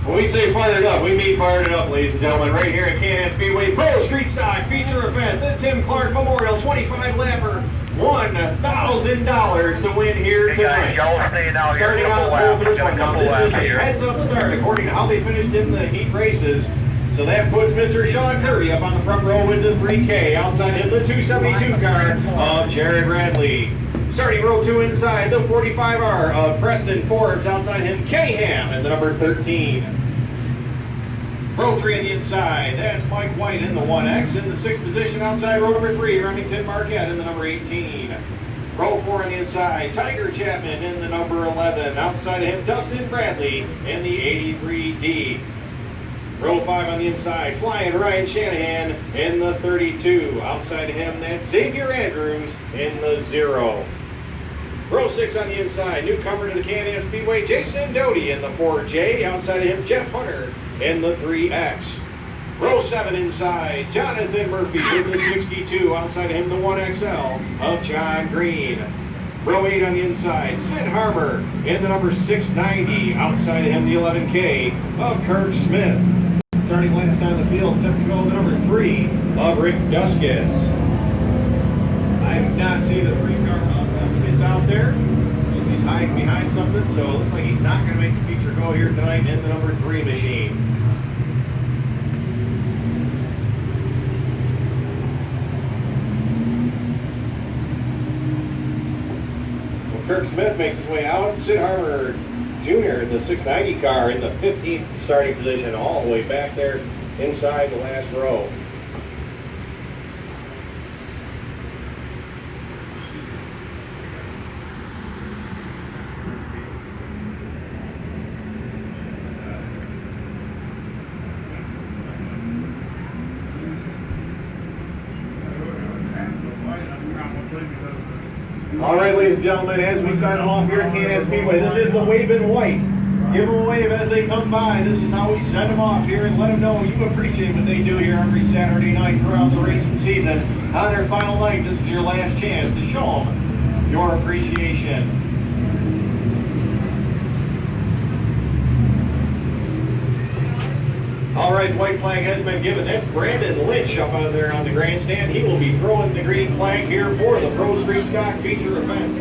When we say fired it up, we mean fired it up, ladies and gentlemen. Right here at Can-Am Speedway Pro Street Stock feature event, the Tim Clark Memorial 25 lapper, $1,000 to win here tonight. Y'all stay now. Starting on the pole for this one. Now, this is a heads-up start according to how they finished in the heat races. So that puts Mr. Sean Kirby up on the front row with the 3K. Outside him, the 272 car of Jared Radley. Starting row 2 inside, the 45R of Preston Forbes. Outside him, Kenny Ham and the number 13. Row 3 on the inside, that's Mike White in the 1X. In the 6th position outside row number 3, Remington Marquette in the number 18. Row 4 on the inside, Tiger Chapman in the number 11. Outside of him, Dustin Bradley in the 83D. Row 5 on the inside, flying Ryan Shanahan in the 32. Outside of him, that's Xavier Andrews in the 0. Row 6 on the inside, newcomer to the Can-Am Speedway, Jason Doty in the 4J. Outside of him, Jeff Hunter in the 3X. Row 7 inside, Jonathan Murphy in the 62. Outside of him, the 1XL of John Green. Row 8 on the inside, Sid Harmer in the number 690. Outside of him, the 11K of Kirk Smith. Turning last on the field, set to go the number 3 of Rick Duskis. I do not see the 3-car out there. He's hiding behind something, so it looks like he's not going to make the feature go here tonight in the number 3 machine. Well, Kirk Smith makes his way out. Sid Harmer Jr. in the 690 car in the 15th starting position, all the way back there inside the last row. All right, ladies and gentlemen, as we start off here at Can-Am Speedway, this is the wave in white. Give them a wave as they come by. This is how we send them off here and let them know you appreciate what they do here every Saturday night throughout the racing season. On their final night, this is your last chance to show them your appreciation. All right, white flag has been given. That's Brandon Lynch up on there on the grandstand. He will be throwing the green flag here for the Pro Street Stock feature event.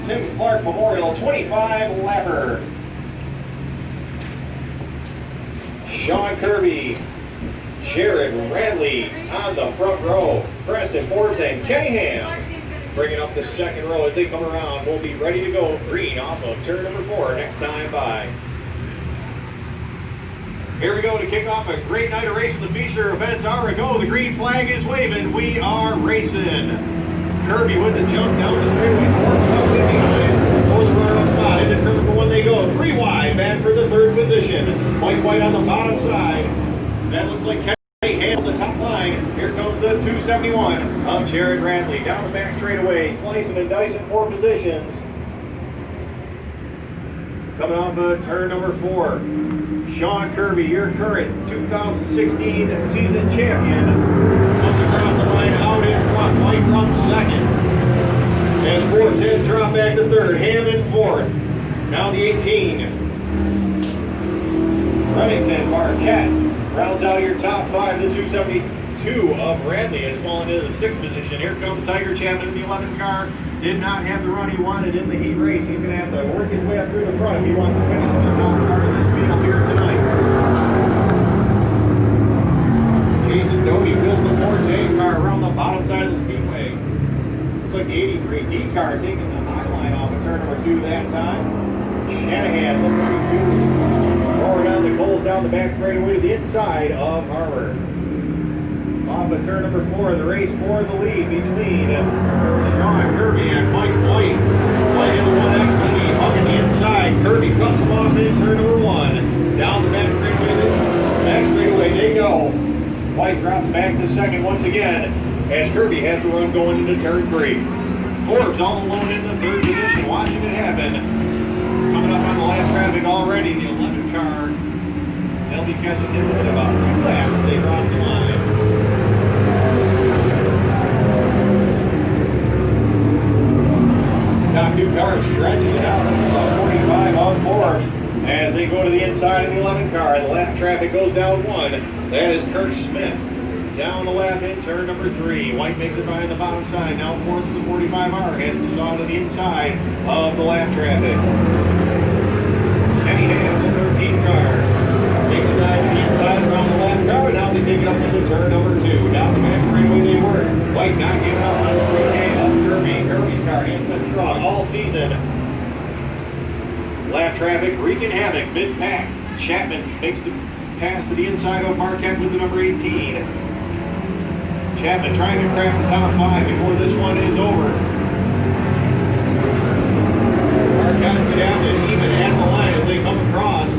Tim Clark Memorial 25 lapper. Sean Kirby, Jared Radley on the front row. Preston Forbes and Kenny Ham bringing up the second row as they come around. We'll be ready to go green off of turn number 4 next time by. Here we go to kick off a great night of racing. The feature events are a go. The green flag is waving. We are racing. Kirby with the jump down the straightaway. Forbes comes in behind for the runner-up spot. Into turn number 1 they go. 3 wide, back for the 3rd position. Mike White on the bottom side. That looks like Kenny Ham on the top line. Here comes the 271 of Jared Radley. Down the back straightaway, slicing and dicing 4 positions. Coming off of turn number 4, Sean Kirby, your current 2016 season champion, comes across the line out in front. White runs second. And Forbes has dropped back to 3rd. Ham in 4th. Now the 18. Remington Marquette rounds out your top 5. The 272 of Radley has fallen into the 6th position. Here comes Tiger Chapman in the 11th car. Did not have the run he wanted in the heat race. He's going to have to work his way up through the front if he wants to finish in the top part of this field here tonight. Jason Doty fills the 4J car around the bottom side of the speedway. Looks like the 83D car taking the high line off of turn number 2 that time. Shanahan looking to forward on the coals down the back straightaway to the inside of Harmer. Off of turn number 4 of the race for the lead between Sean Kirby and Mike White. White in the 1X machine, hugging the inside. Kirby cuts him off in turn number 1. Down the back straightaway they go. White drops back to 2nd once again as Kirby has the run going into turn 3. Forbes all alone in the 3rd position, watching it happen. Coming up on the last traffic already, the 11 car. They'll be catching him in about 2 laps as they cross the line. Top 2 cars stretching it out. 45 on Forbes. as they go to the inside of the 11 car. The lap traffic goes down 1. That is Kurt Smith. Down the lap in turn number 3. White makes it behind the bottom side. Now forward to the 45R. Has to saw to the inside of the lap traffic. Kenny Ham, the 13 car. Takes it down to the inside around the lap car. Now they take it up to turn number 2. Down the back straightaway they work. White not giving up on the 3K up Kirby. Kirby's car has been strong all season. Lap traffic wreaking havoc. Mid-pack. Chapman makes the pass to the inside of Marquette with the number 18. Chapman trying to crack the top 5 before this one is over. Marquette and Chapman even at the line as they come across.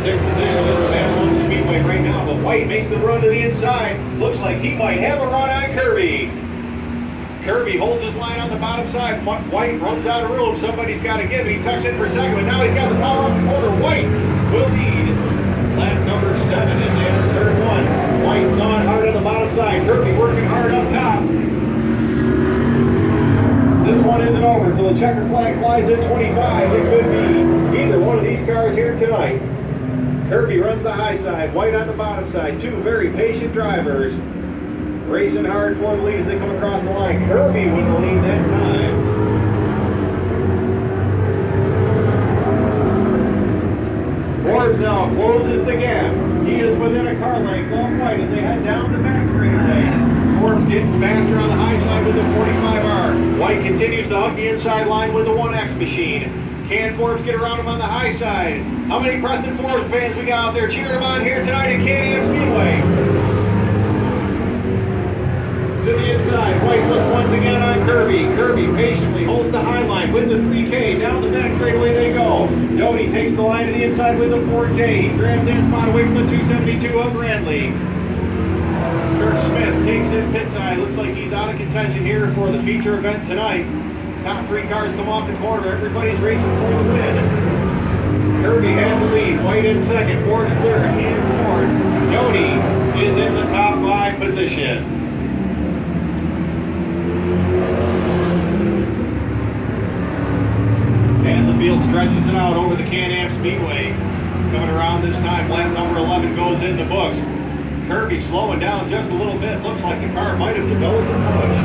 6th position is the battle on the speedway right now, but White makes the run to the inside. Looks like he might have a run on Kirby. Kirby holds his line on the bottom side. White runs out of room. Somebody's got to give it. He tucks in for second, but now he's got the power off the corner. White will lead. Lap number 7 in there, turn 1. White's on hard on the bottom side. Kirby working hard up top. This one isn't over, so the checker flag flies at 25. It could be either one of these cars here tonight. Kirby runs the high side. White on the bottom side. 2 very patient drivers. Racing hard for the lead as they come across the line. Kirby with the lead that time. Forbes now closes the gap. He is within a car length off White as they head down the back straightaway. Forbes getting faster on the high side with the 45R. White continues to hug the inside line with the 1X machine. Can Forbes get around him on the high side? How many Preston Forbes fans we got out there cheering him on here tonight at Can-Am Speedway? To the inside, White looks once again on Kirby. Kirby patiently holds the high line with the 3K. Down the back straightaway they go. Doty takes the line to the inside with the 4J. He grabs that spot away from the 272 of Bradley. Kurt Smith takes it pit side. Looks like he's out of contention here for the feature event tonight. Top 3 cars come off the corner. Everybody's racing for the win. Kirby has the lead. White in second. Ford is third. And fourth. Doty is in the top 5 position. And the field stretches it out over the Can-Am Speedway. Coming around this time, lap number 11 goes in the books. Kirby slowing down just a little bit. Looks like the car might have developed a push.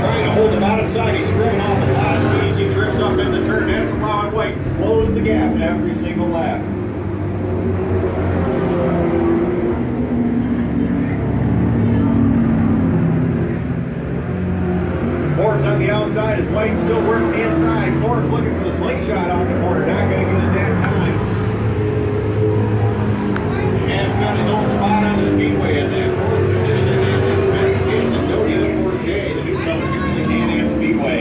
Trying to hold the bottom side. He's screwing off the last piece. He drifts up in the turn. That's allowing White to close the gap every single lap. Forbes on the outside as White still works the inside. Forbes looking for the slingshot out the corner. Not going to get it that time. And got his own spot on the speedway at that fourth position. And it's Doty the 4J, the newcomer here in the Can-Am Speedway.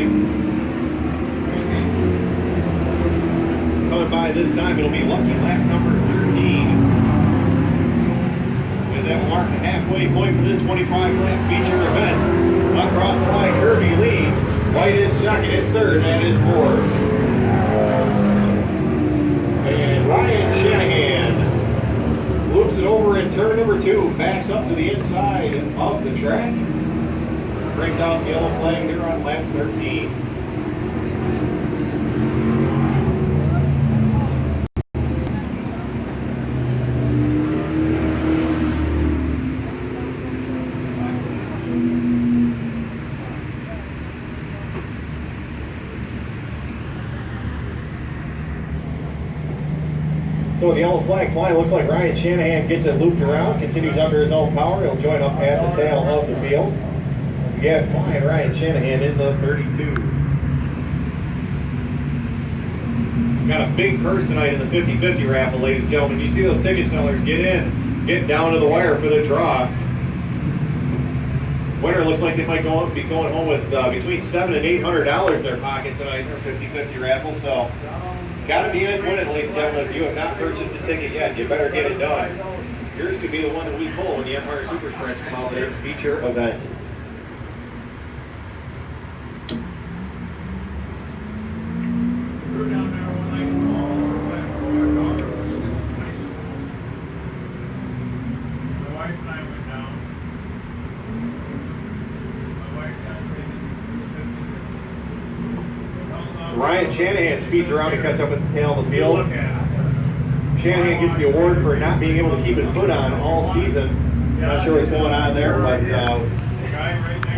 Coming by this time, it'll be lucky lap number 13. With that mark the halfway point for this 25-lap feature event. Across the line, Kirby leads. White is second and third, that is fourth. And Ryan Shanahan loops it over in turn number 2, backs up to the inside of the track. Brings out the yellow flag here on lap 13. So with the yellow flag flying, looks like Ryan Shanahan gets it looped around, continues under his own power. He'll join up at the tail of the field. Again, flying Ryan Shanahan in the 32. Got a big purse tonight in the 50-50 raffle, ladies and gentlemen. You see those ticket sellers get in, get down to the wire for the draw. Winner looks like they might be going home with between $700 and $800 in their pocket tonight in their 50-50 raffle. So, got to be in it to win it, ladies and gentlemen. If you have not purchased a ticket yet, you better get it done. Yours could be the one that we pull when the Empire Super Sprints come out there feature event. Ryan Shanahan speeds around to catch up at the tail of the field. Shanahan gets the award for not being able to keep his foot on all season. Not sure what's going on there, but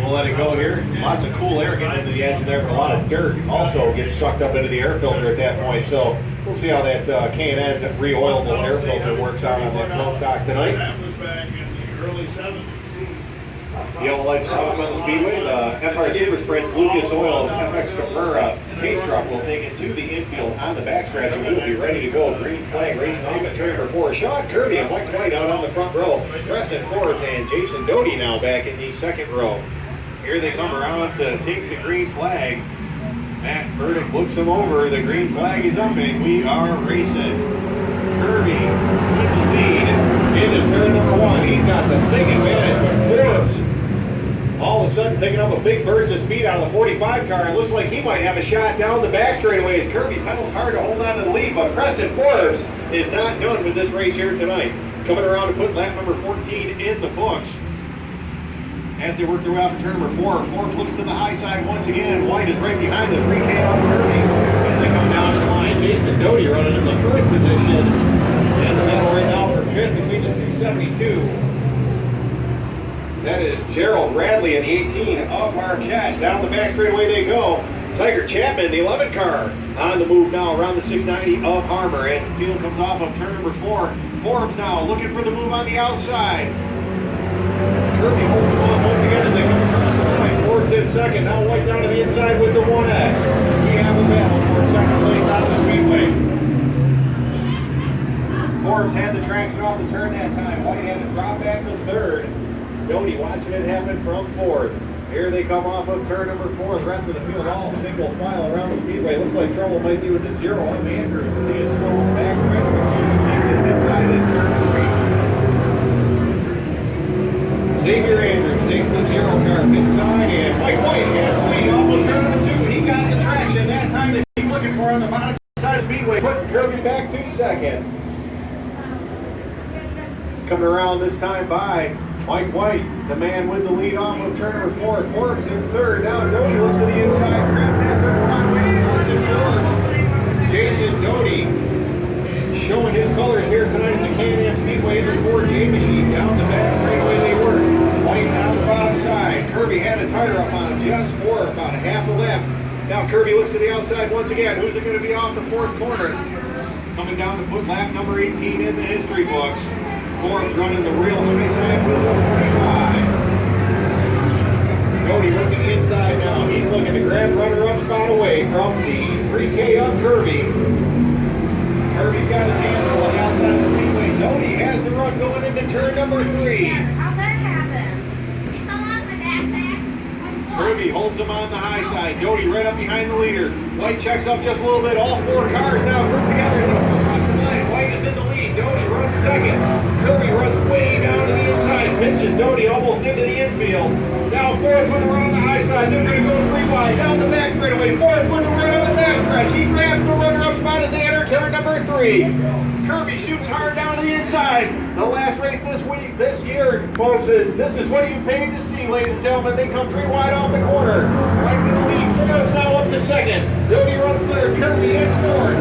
we'll let it go here. Lots of cool air getting into the engine there, but a lot of dirt also gets sucked up into the air filter at that point. So we'll see how that K&N re-oilable air filter works out on that club stock tonight. That was back in the early 70s. The yellow lights are off on the speedway. The FR Super Sprints Lucas Oil FX Cabrera case truck will take it to the infield on the backstretch and we'll be ready to go. Green flag racing off at turn number 4. Sean Kirby and Mike White out on the front row. Preston Forbes and Jason Doty now back in the second row. Here they come around to take the green flag. Matt Burdick looks him over. The green flag is up and we are racing. Kirby with the lead into turn number 1. He's got the big advantage, but Forbes all of a sudden picking up a big burst of speed out of the 45 car. It looks like he might have a shot down the back straightaway as Kirby pedals hard to hold on to the lead, but Preston Forbes is not done with this race here tonight. Coming around to put lap number 14 in the books. As they work their way off to turn number 4, Forbes looks to the high side once again. White is right behind the 3K off Kirby. As they come down the line, Jason Doty running in the first position. In the middle right now for 5th between the 272. That is Gerald Radley in the 18 of Marquette. Down the back straightaway they go. Tiger Chapman, the 11 car, on the move now around the 690 of Harmer. As the field comes off of turn number 4. Forbes now looking for the move on the outside. Kirby holds him off once again as they come across the line. Forbes in second. Now White down to the inside with the 1X. We have a battle for second place out of the speedway. Forbes had the traction off the turn that time. White had to drop back to third. Doty watching it happen from fourth. Here they come off of turn number 4. The rest of the field all single file around the speedway. Looks like trouble might be with the 0 of Andrews as he is slow back right inside in turn 3. Xavier Andrews takes the 0 car inside and Mike White has the lead off of turn number 2. He got the traction that time they keep looking for on the bottom side of speedway. Putting Kirby back to second. Coming around this time by Mike White, the man with the lead off of turn number 4. Forbes in third. Now Doty looks to the inside. Jason Doty showing his colors here tonight at the K&N Speedway. The 4J machine down the back straightaway they work. White on the bottom side. Kirby had a tire up on him just for about a half a lap. Now Kirby looks to the outside once again. Who's it going to be off the 4th corner? Coming down to put lap number 18 in the history books. Forbes running the real high side with the 45. Doty looking inside now. He's looking to grab runner-up spot away from the 3K of Kirby. Kirby's got his hands on the outside of the speedway. Doty has the run going into turn number 3. How'd that happen? He fell off my backpack. Kirby holds him on the high side. Doty right up behind the leader. White checks up just a little bit. All 4 cars now grouped together. Across the line. White is in the lead. Doty runs second. Kirby runs way down to the inside. Pinches Doty almost into the infield. Now Forbes with a run on the high side. They're going to go 3 wide. Down the back straightaway. Forbes with a run on the back stretch. He grabs the runner-up spot as they enter turn number 3. Kirby shoots hard down to the inside. The last race this year, folks, this is what you paid to see, ladies and gentlemen. They come 3 wide off the corner. Right in the lead. Forbes now up to second. Doty runs third. Kirby in fourth.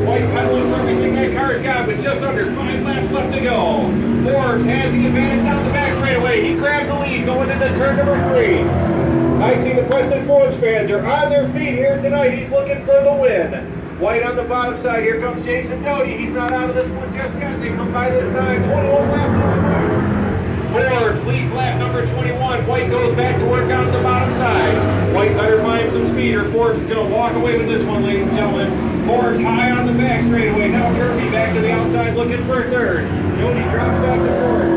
White pedaling for everything that car's got, with just under 5 laps left to go. Forbes has the advantage down the back straightaway. He grabs the lead going into turn number 3. I see the Preston Forbes fans are on their feet here tonight. He's looking for the win. White on the bottom side. Here comes Jason Doty. He's not out of this one just yet. They come by this time. 21 laps. Forbes leads lap number 21. White goes back to work on the bottom side. White better find some speed or Forbes is going to walk away with this one, ladies and gentlemen. Forbes high on the back straightaway. Now Kirby back to the outside looking for third. Doty drops back to fourth.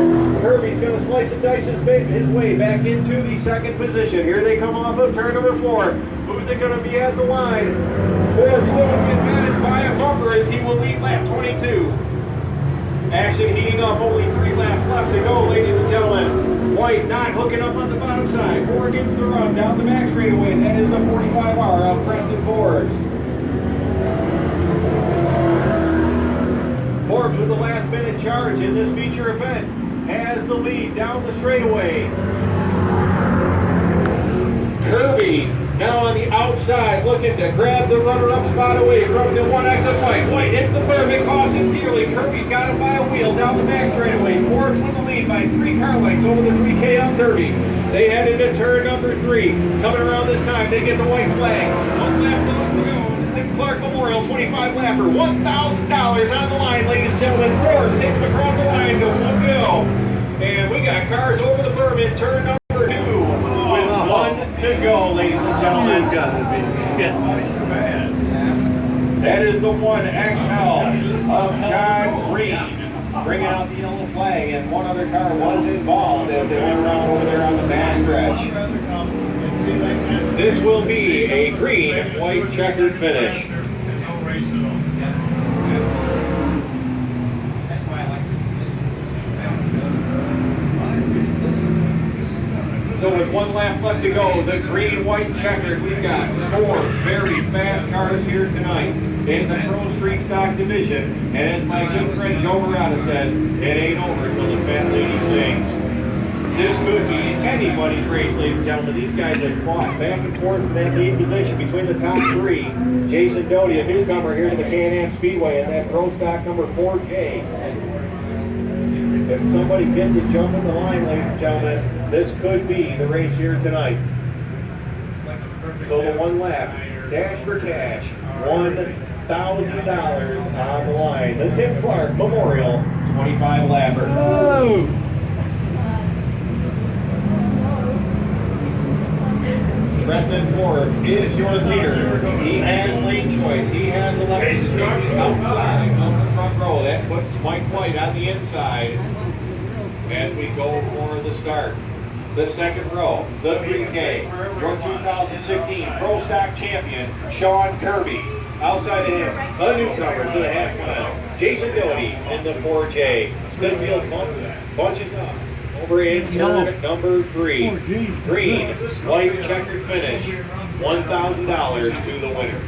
Kirby's going to slice and dice his way back into the second position. Here they come off of turn number 4. Who's it going to be at the line? Forbes still gets managed by a bumper as he will lead lap 22. Action heating up, only 3 laps left to go, ladies and gentlemen. White not hooking up on the bottom side. Forbes gets the run down the back straightaway. That is the 45R of Preston Forbes. Forbes with the last minute charge in this feature event has the lead down the straightaway. Kirby Now on the outside, looking to grab the runner-up spot away from the 1X of White. White hits the berm, it costs him dearly. Kirby's got it by a wheel down the back straightaway. Forbes with the lead by 3 car lengths over the 3K on 30. They head into turn number 3. Coming around this time, they get the white flag. One lap left to go. The Clark Memorial 25 lapper. $1,000 on the line, ladies and gentlemen. Forbes takes him across the line to 1 go. And we got cars over the berm in turn number 2 with 1 to go, ladies and gentlemen. That is the 1XL of John Green. Bringing out the yellow flag, and one other car was involved as they went around over there on the back stretch. This will be a green, white checkered finish. So with 1 lap left to go, the green, white checkered, we've got 4 very fast cars here tonight in the Pro Street Stock Division. And as my good friend Joe Murata says, it ain't over until the fat lady sings. This could be anybody's race, ladies and gentlemen. These guys have fought back and forth in that lead position between the top 3. Jason Doty, a newcomer here to the Can-Am Speedway, and that Pro Stock number 4K. If somebody gets it jumping the line, ladies and gentlemen, this could be the race here tonight. So the 1 lap, dash for cash, $1,000 on the line. The Tim Clark Memorial 25 lapper. Oh. Preston Forbes is your leader. He has lane choice. He has 11 speed outside of the front row. That puts Mike White on the inside as we go for the start. The second row, the 3K, your 2016 Pro Stock champion, Sean Kirby. Outside of him, a newcomer to the half mile, Jason Doty in the 4J. The field bunches up over in turn number 3. Green, white checkered finish, $1,000 to the winner.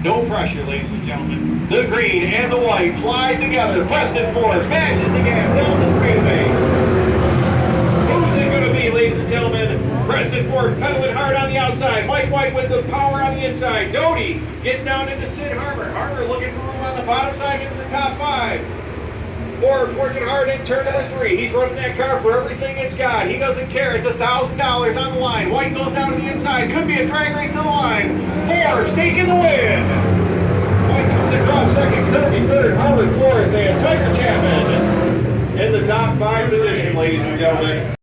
No pressure, ladies and gentlemen. The green and the white fly together. Preston Forbes smashes the gas down the straightaway. Who's it going to be, ladies and gentlemen? Preston Forbes pedaling hard on the outside. Mike White with the power on the inside. Doty gets down into Sid Harmer. Harmer looking for room on the bottom side into the top 5. Forbes working hard in turn number 3. He's running that car for everything it's got. He doesn't care. It's $1,000 on the line. White goes down to the inside. Could be a drag race to the line. Forbes taking the win. White comes across second. Kirby third. Harvard fourth. And Tiger Chapman in the top 5 position, ladies and gentlemen.